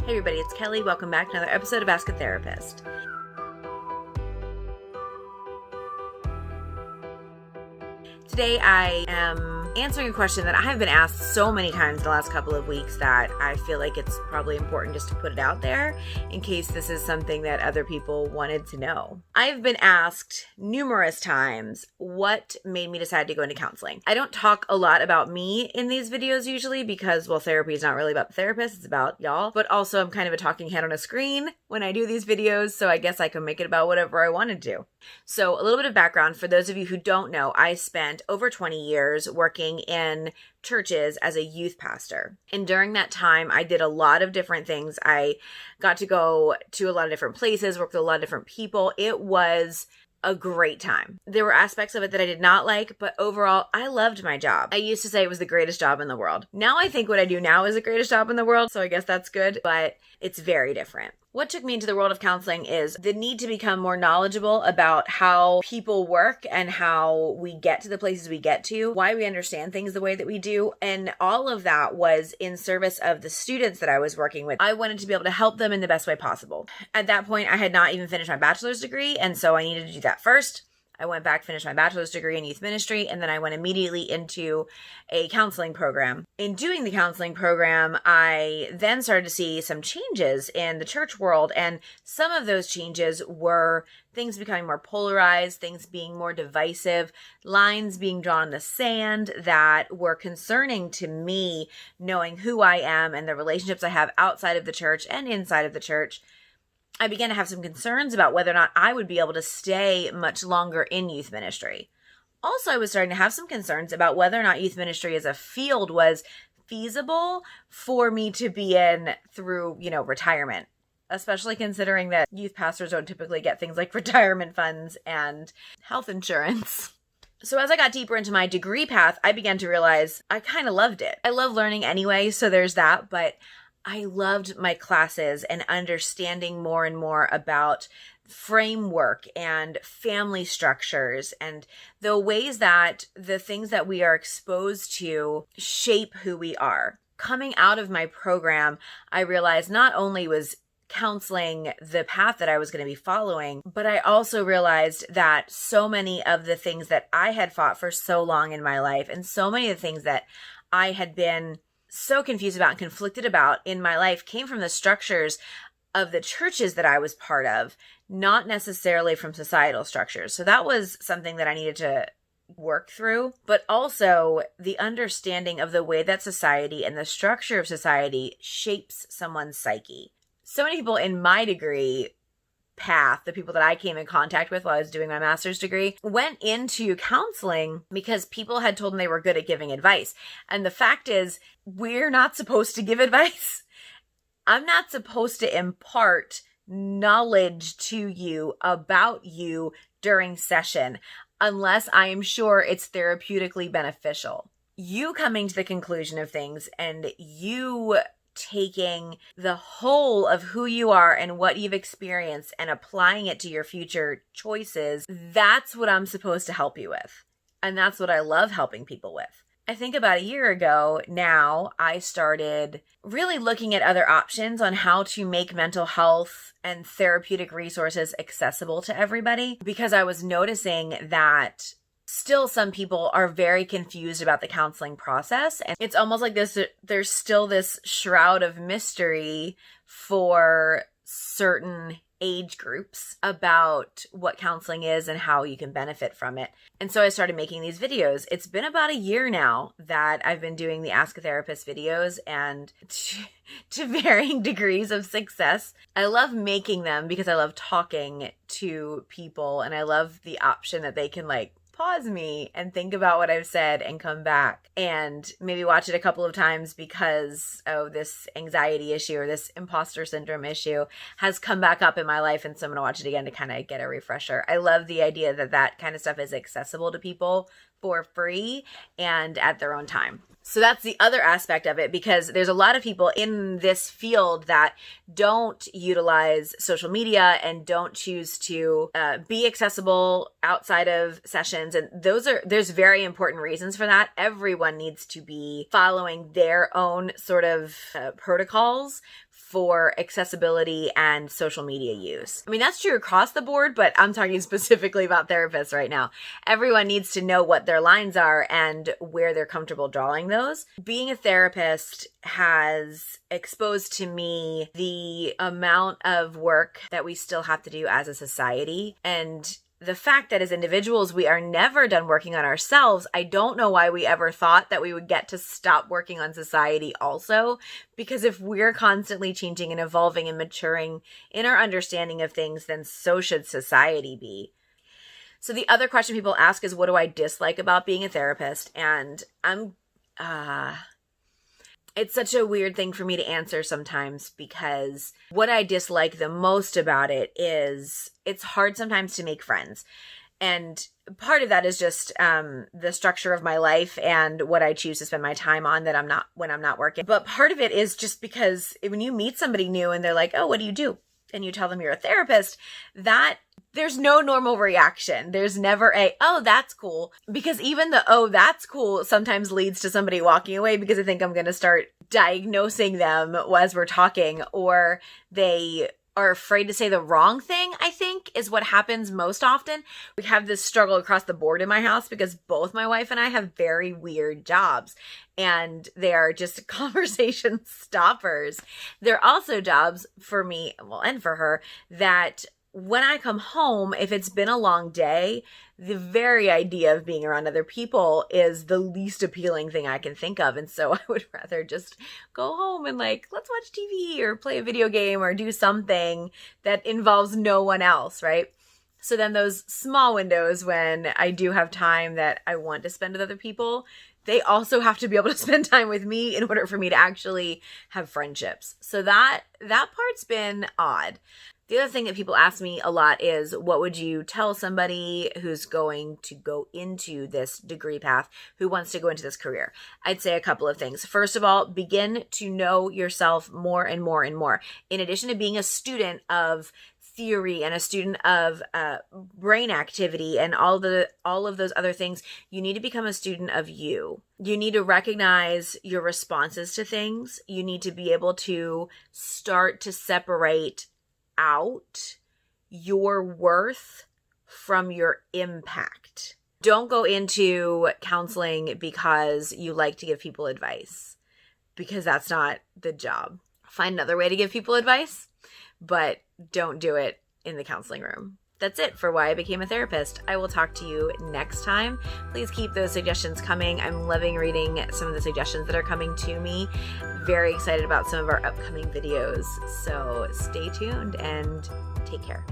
Hey everybody, it's Kelly. Welcome back to another episode of Ask a Therapist. Today I am answering a question that I have been asked so many times the last couple of weeks that I feel like it's probably important just to put it out there in case this is something that other people wanted to know. I've been asked numerous times what made me decide to go into counseling. I don't talk a lot about me in these videos usually because, well, therapy is not really about the therapist, it's about y'all. But also I'm kind of a talking head on a screen when I do these videos, so I guess I can make it about whatever I wanted to. So a little bit of background for those of you who don't know, I spent over 20 years working in churches as a youth pastor. And during that time, I did a lot of different things. I got to go to a lot of different places, work with a lot of different people. It was a great time. There were aspects of it that I did not like, but overall, I loved my job. I used to say it was the greatest job in the world. Now I think what I do now is the greatest job in the world, so I guess that's good, but it's very different. What took me into the world of counseling is the need to become more knowledgeable about how people work and how we get to the places we get to, why we understand things the way that we do. And all of that was in service of the students that I was working with. I wanted to be able to help them in the best way possible. At that point, I had not even finished my bachelor's degree, and so I needed to do that first. I went back, finished my bachelor's degree in youth ministry, and then I went immediately into a counseling program. In doing the counseling program, I then started to see some changes in the church world, and some of those changes were things becoming more polarized, things being more divisive, lines being drawn in the sand that were concerning to me, knowing who I am and the relationships I have outside of the church and inside of the church. I began to have some concerns about whether or not I would be able to stay much longer in youth ministry. Also, I was starting to have some concerns about whether or not youth ministry as a field was feasible for me to be in through, retirement, especially considering that youth pastors don't typically get things like retirement funds and health insurance. So as I got deeper into my degree path, I began to realize I kind of loved it. I love learning anyway, so there's that, but I loved my classes and understanding more and more about framework and family structures and the ways that the things that we are exposed to shape who we are. Coming out of my program, I realized not only was counseling the path that I was going to be following, but I also realized that so many of the things that I had fought for so long in my life and so many of the things that I had been so confused about and conflicted about in my life came from the structures of the churches that I was part of, not necessarily from societal structures. So that was something that I needed to work through, but also the understanding of the way that society and the structure of society shapes someone's psyche. So many people in my degree path, the people that I came in contact with while I was doing my master's degree, went into counseling because people had told them they were good at giving advice. And the fact is, we're not supposed to give advice. I'm not supposed to impart knowledge to you about you during session unless I am sure it's therapeutically beneficial. You coming to the conclusion of things and you taking the whole of who you are and what you've experienced and applying it to your future choices, that's what I'm supposed to help you with. And that's what I love helping people with. I think about a year ago now, I started really looking at other options on how to make mental health and therapeutic resources accessible to everybody because I was noticing that still, some people are very confused about the counseling process. And it's almost like there's still this shroud of mystery for certain age groups about what counseling is and how you can benefit from it. And so I started making these videos. It's been about a year now that I've been doing the Ask a Therapist videos, and to varying degrees of success. I love making them because I love talking to people and I love the option that they can pause me and think about what I've said and come back and maybe watch it a couple of times because, this anxiety issue or this imposter syndrome issue has come back up in my life. And so I'm going to watch it again to kind of get a refresher. I love the idea that that kind of stuff is accessible to people for free and at their own time. So that's the other aspect of it, because there's a lot of people in this field that don't utilize social media and don't choose to be accessible outside of sessions. And there's very important reasons for that. Everyone needs to be following their own sort of protocols for accessibility and social media use. I mean, that's true across the board, but I'm talking specifically about therapists right now. Everyone needs to know what their lines are and where they're comfortable drawing those. Being a therapist has exposed to me the amount of work that we still have to do as a society, and the fact that as individuals, we are never done working on ourselves. I don't know why we ever thought that we would get to stop working on society also, because if we're constantly changing and evolving and maturing in our understanding of things, then so should society be. So the other question people ask is, what do I dislike about being a therapist? And it's such a weird thing for me to answer sometimes, because what I dislike the most about it is it's hard sometimes to make friends. And part of that is just the structure of my life and what I choose to spend my time on when I'm not working. But part of it is just because when you meet somebody new and they're like, oh, what do you do? And you tell them you're a therapist, that there's no normal reaction. There's never oh, that's cool. Because even the, oh, that's cool sometimes leads to somebody walking away because I think I'm going to start diagnosing them as we're talking, or they are afraid to say the wrong thing, I think is what happens most often. We have this struggle across the board in my house because both my wife and I have very weird jobs, and they are just conversation stoppers. They're also jobs for me, well, and for her, that when I come home, if it's been a long day, the very idea of being around other people is the least appealing thing I can think of. And so I would rather just go home and let's watch TV or play a video game or do something that involves no one else, right? So then those small windows when I do have time that I want to spend with other people, they also have to be able to spend time with me in order for me to actually have friendships. So that part's been odd. The other thing that people ask me a lot is, what would you tell somebody who's going to go into this degree path, who wants to go into this career? I'd say a couple of things. First of all, begin to know yourself more and more and more. In addition to being a student of theory and a student of brain activity and all of those other things, you need to become a student of you. You need to recognize your responses to things. You need to be able to start to separate out your worth from your impact. Don't go into counseling because you like to give people advice, because that's not the job. Find another way to give people advice, but don't do it in the counseling room. That's it for why I became a therapist. I will talk to you next time. Please keep those suggestions coming. I'm loving reading some of the suggestions that are coming to me. Very excited about some of our upcoming videos. So stay tuned and take care.